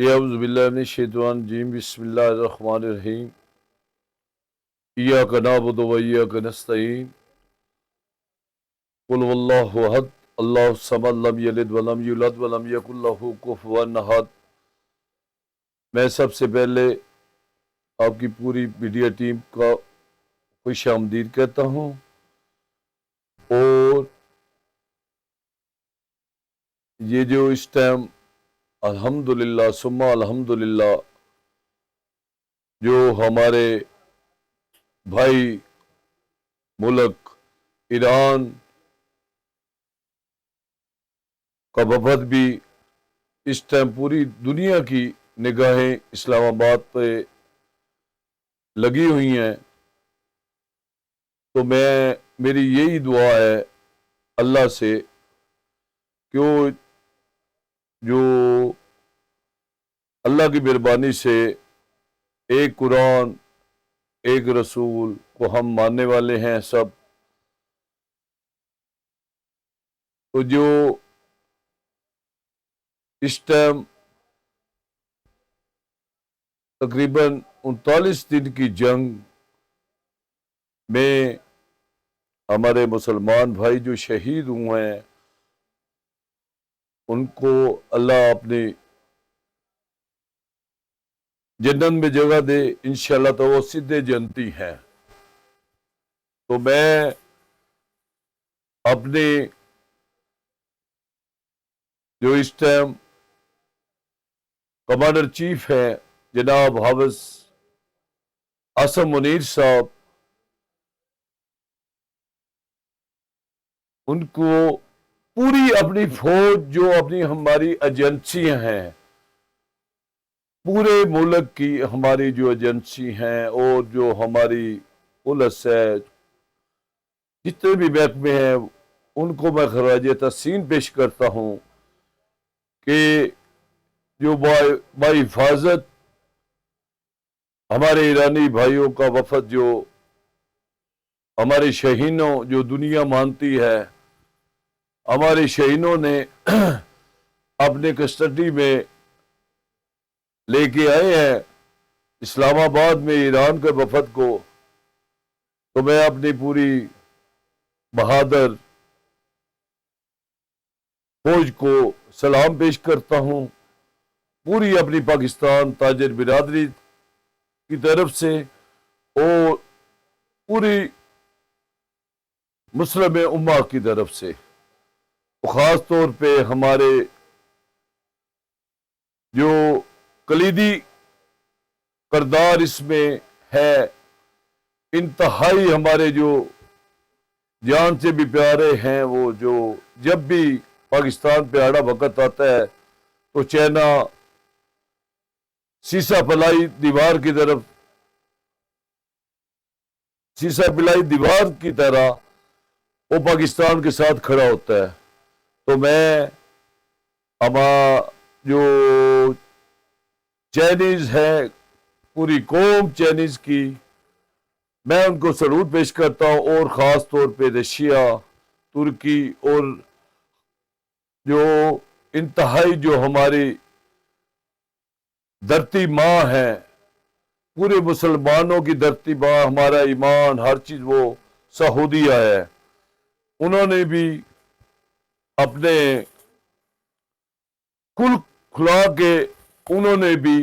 اعوذ باللہ من الشیطان الرجیم بسم اللہ الرحمن الرحیم ایاک نعبد و ایاک نستعین قل واللہ احد اللہ الصمد لم یلد ولم یولد ولم یکن لہ کفوا احد۔ میں سب سے پہلے آپ کی پوری میڈیا ٹیم کا خوش آمدید کہتا ہوں، اور یہ جو اس ٹائم الحمدللہ ثم الحمدللہ جو ہمارے بھائی ملک ایران کا وفد بھی اس ٹائم پوری دنیا کی نگاہیں اسلام آباد پہ لگی ہوئی ہیں، تو میری یہی دعا ہے اللہ سے کہ وہ جو اللہ کی مہربانی سے ایک قرآن ایک رسول کو ہم ماننے والے ہیں سب، تو جو اس ٹائم تقریباً 39 دن کی جنگ میں ہمارے مسلمان بھائی جو شہید ہوئے ہیں ان کو اللہ اپنی جنت میں جگہ دے انشاءاللہ، تو وہ سیدھے جنتی ہیں۔ تو میں اپنے جو اس ٹائم کمانڈر چیف ہیں جناب حافظ عاصم منیر صاحب، ان کو پوری اپنی فوج جو اپنی ہماری ایجنسیاں ہیں، پورے ملک کی ہماری جو ایجنسی ہیں اور جو ہماری پولیس ہے، جتنے بھی محکمے ہیں، ان کو میں خراج تحسین پیش کرتا ہوں کہ جو بحفاظت ہمارے ایرانی بھائیوں کا وفد جو ہمارے شہینوں جو دنیا مانتی ہے، ہمارے شہینوں نے اپنے کسٹڈی میں لے کے آئے ہیں اسلام آباد میں ایران کے وفد کو، تو میں اپنی پوری بہادر فوج کو سلام پیش کرتا ہوں، پوری اپنی پاکستان تاجر برادری کی طرف سے اور پوری مسلم امہ کی طرف سے، خاص طور پہ ہمارے جو کلیدی کردار اس میں ہے، انتہائی ہمارے جو جان سے بھی پیارے ہیں، وہ جو جب بھی پاکستان پہ آڑا وقت آتا ہے تو چائنا سیسا پلائی دیوار کی طرح وہ پاکستان کے ساتھ کھڑا ہوتا ہے۔ تو میں جو چائنیز ہے، پوری قوم چائنیز کی، میں ان کو سلوٹ پیش کرتا ہوں، اور خاص طور پہ رشیا، ترکی اور جو انتہائی جو ہماری دھرتی ماں ہے، پورے مسلمانوں کی دھرتی ماں، ہمارا ایمان ہر چیز وہ سعودیہ ہے، انہوں نے بھی اپنے کل کھلا کے انہوں نے بھی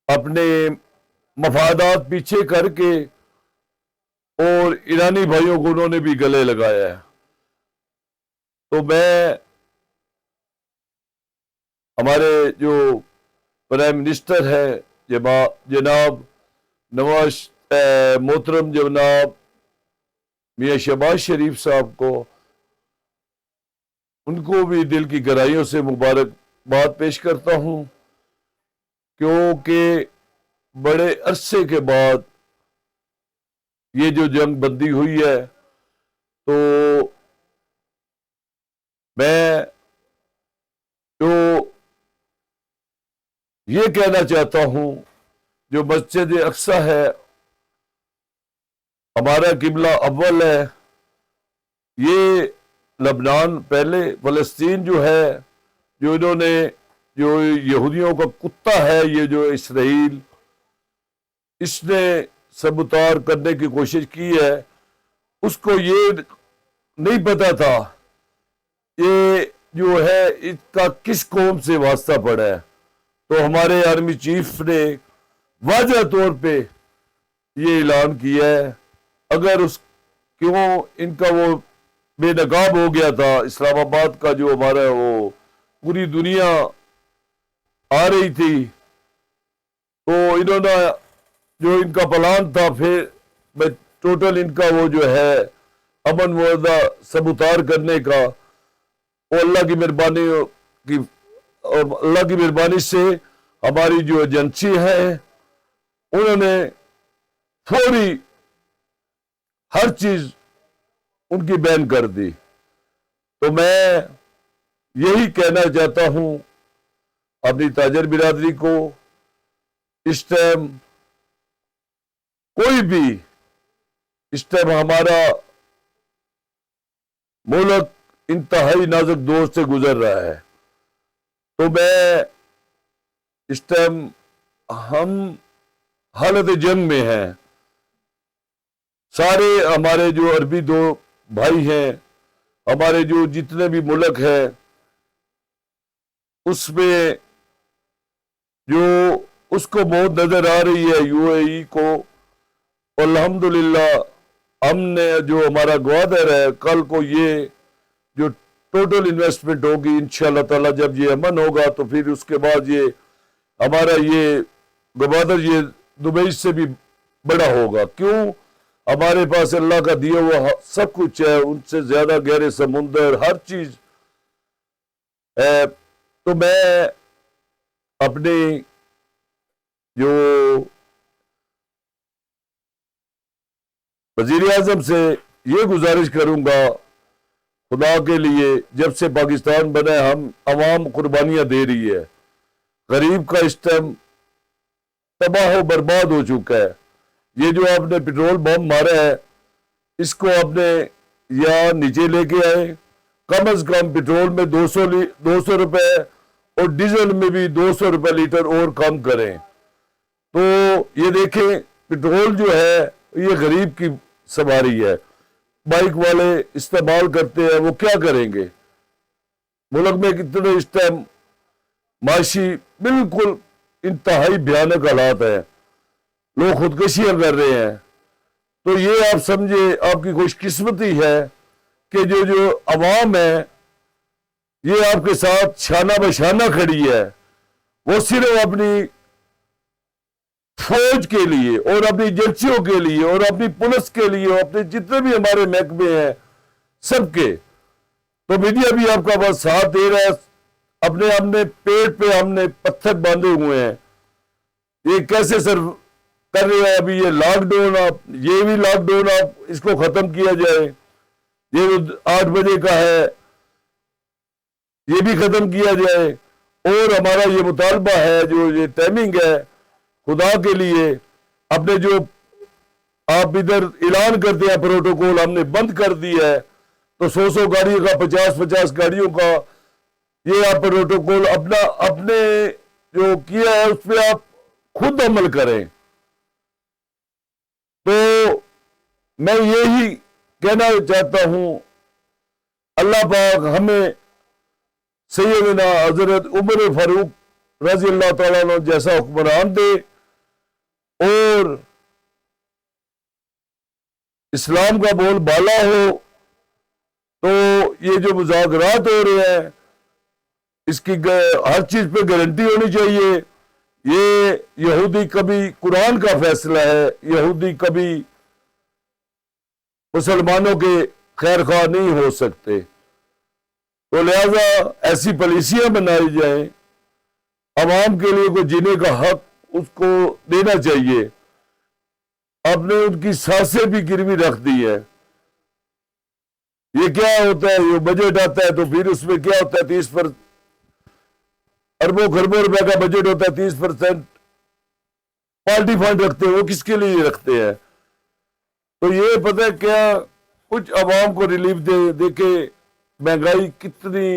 اپنے مفادات پیچھے کر کے اور ایرانی بھائیوں کو انہوں نے بھی گلے لگایا ہے۔ تو میں ہمارے جو پرائم منسٹر ہے جناب محترم جناب میاں شہباز شریف صاحب کو، ان کو بھی دل کی گہرائیوں سے مبارکباد پیش کرتا ہوں، کیونکہ بڑے عرصے کے بعد یہ جو جنگ بندی ہوئی ہے، تو میں جو یہ کہنا چاہتا ہوں، جو مسجد اقصی ہے ہمارا قبلہ اول ہے، یہ لبنان پہلے، فلسطین جو ہے جو انہوں نے جو یہودیوں کا کتا ہے یہ جو اسرائیل، اس نے سبوتار کرنے کی کوشش کی ہے. اس کو یہ نہیں پتا تھا یہ جو ہے اس کا کس قوم سے واسطہ پڑا ہے. تو ہمارے آرمی چیف نے واضح طور پہ یہ اعلان کیا ہے اگر اس کیوں ان کا وہ بے نقاب ہو گیا تھا اسلام آباد کا جو ہمارا وہ پوری دنیا آ رہی تھی تو انہوں نے جو ان کا پلان تھا پھر ٹوٹل ان کا وہ جو ہے امن معاہدہ سبوتار کرنے کا وہ اللہ کی مہربانی کی اور اللہ کی مہربانی سے ہماری جو ایجنسی ہے انہوں نے فوری ہر چیز ان کی بین کر دی. تو میں یہی کہنا چاہتا ہوں اپنی تاجر برادری کو اس ٹائم کوئی بھی اس ٹائم ہمارا ملک انتہائی نازک دور سے گزر رہا ہے تو میں اس ٹائم ہم حالت جنگ میں ہیں. سارے ہمارے جو عربی دو بھائی ہیں ہمارے جو جتنے بھی ملک ہیں اس میں جو اس کو موت نظر آ رہی ہے یو اے ای کو. الحمدللہ ہم نے جو ہمارا گوادر ہے کل کو یہ جو ٹوٹل انویسٹمنٹ ہوگی انشاءاللہ تعالی جب یہ امن ہوگا تو پھر اس کے بعد یہ ہمارا یہ گوادر یہ دبئی سے بھی بڑا ہوگا. کیوں؟ ہمارے پاس اللہ کا دیا ہوا سب کچھ ہے، ان سے زیادہ گہرے سمندر ہر چیز ہے. تو میں اپنی جو وزیر اعظم سے یہ گزارش کروں گا خدا کے لیے جب سے پاکستان بنا ہے ہم عوام قربانیاں دے رہی ہے. غریب کا اس ٹائم تباہ و برباد ہو چکا ہے. یہ جو آپ نے پیٹرول بم مارا ہے اس کو آپ نے یا نیچے لے کے آئے کم از کم پیٹرول میں 200 روپے اور ڈیزل میں بھی 200 روپے لیٹر اور کم کریں. تو یہ دیکھیں پیٹرول جو ہے یہ غریب کی سواری ہے. بائک والے استعمال کرتے ہیں وہ کیا کریں گے؟ ملک میں کتنے اس ٹائم معاشی بالکل انتہائی بھیانک حالات ہیں، لوگ خودکشیاں کر رہے ہیں. تو یہ آپ سمجھے آپ کی خوش قسمتی ہے کہ جو عوام ہے یہ آپ کے ساتھ شانہ بشانہ کھڑی ہے. وہ صرف اپنی فوج کے لیے اور اپنی ایجنسیوں کے لیے اور اپنی پولیس کے لیے اور اپنے جتنے بھی ہمارے محکمے ہیں سب کے. تو میڈیا بھی آپ کا بس ساتھ دے رہا ہے. اپنے پیٹ پہ ہم نے پتھر باندھے ہوئے ہیں. یہ کیسے سر کر رہے ہیں ابھی یہ لاک ڈاؤن آپ یہ بھی لاک ڈاؤن آپ اس کو ختم کیا جائے. یہ جو 8 بجے کا ہے یہ بھی ختم کیا جائے. اور ہمارا یہ مطالبہ ہے جو یہ ٹائمنگ ہے خدا کے لیے اپنے جو آپ ادھر اعلان کرتے ہیں پروٹوکول ہم نے بند کر دی ہے تو 100 گاڑیوں کا 50 گاڑیوں کا یہ آپ پروٹوکول اپنے جو کیا ہے اس پہ آپ خود عمل کریں. تو میں یہی کہنا چاہتا ہوں اللہ پاک ہمیں سیدنا حضرت عمر فاروق رضی اللہ تعالیٰ عنہ جیسا حکمران دے اور اسلام کا بول بالا ہو. تو یہ جو مذاکرات ہو رہے ہیں اس کی ہر چیز پہ گارنٹی ہونی چاہیے. یہ یہودی کبھی قرآن کا فیصلہ ہے، یہودی کبھی مسلمانوں کے خیر خواہ نہیں ہو سکتے. تو لہذا ایسی پالیسیاں بنائی جائیں عوام کے لیے کوئی جینے کا حق اس کو دینا چاہیے. آپ نے ان کی سانسیں بھی گروی رکھ دی ہے. یہ کیا ہوتا ہے یہ بجٹ آتا ہے تو پھر اس میں کیا ہوتا ہے 30% اربوں خربوں روپے کا بجٹ ہوتا ہے 30% پارٹی فنڈ رکھتے ہیں. وہ کس کے لیے رکھتے ہیں؟ تو یہ پتہ ہے کیا کچھ عوام کو ریلیف دے کے مہنگائی کتنی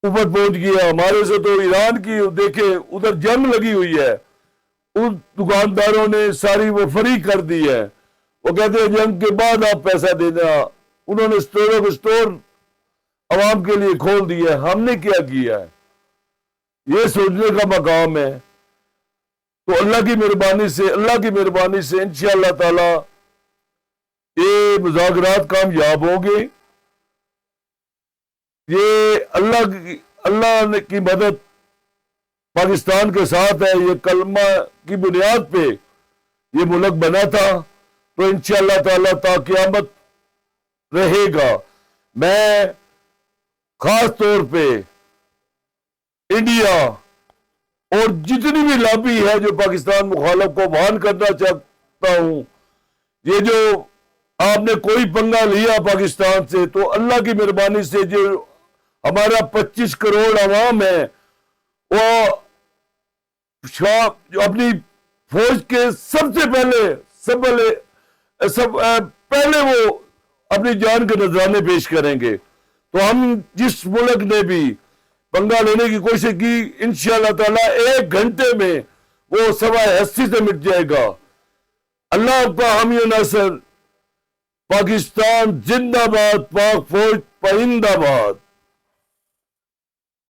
اوپر پہنچ گیا. ہمارے سے تو ایران کی دیکھے ادھر جنگ لگی ہوئی ہے, ان دکانداروں نے ساری وہ فری کر دی ہے. وہ کہتے ہیں جنگ کے بعد آپ پیسہ دینا. انہوں نے اسٹوروں کو اسٹور عوام کے لیے کھول دیا. ہم نے کیا کیا ہے؟ یہ سوچنے کا مقام ہے. تو اللہ کی مہربانی سے انشاءاللہ تعالی یہ مذاکرات کامیاب ہوں گے. یہ اللہ کی مدد پاکستان کے ساتھ ہے. یہ کلمہ کی بنیاد پہ یہ ملک بنا تھا, تو انشاءاللہ تعالی تا قیامت رہے گا. میں خاص طور پہ انڈیا اور جتنی بھی لابی ہے جو پاکستان مخالف کو وان کرنا چاہتا ہوں, یہ جو آپ نے کوئی پنگا لیا پاکستان سے, تو اللہ کی مہربانی سے جو ہمارا 25 کروڑ عوام ہے وہ جو اپنی فوج کے سب سے پہلے وہ اپنی جان کے نذرانے پیش کریں گے. تو ہم جس ملک نے بھی پنگا لینے کی کوشش کی, انشاءاللہ تعالیٰ 1 گھنٹے میں وہ سوائے ہستی سے مٹ جائے گا. اللہ کا حامی و ناصر. پاکستان زندہ باد, پاک فوج پائندہ باد.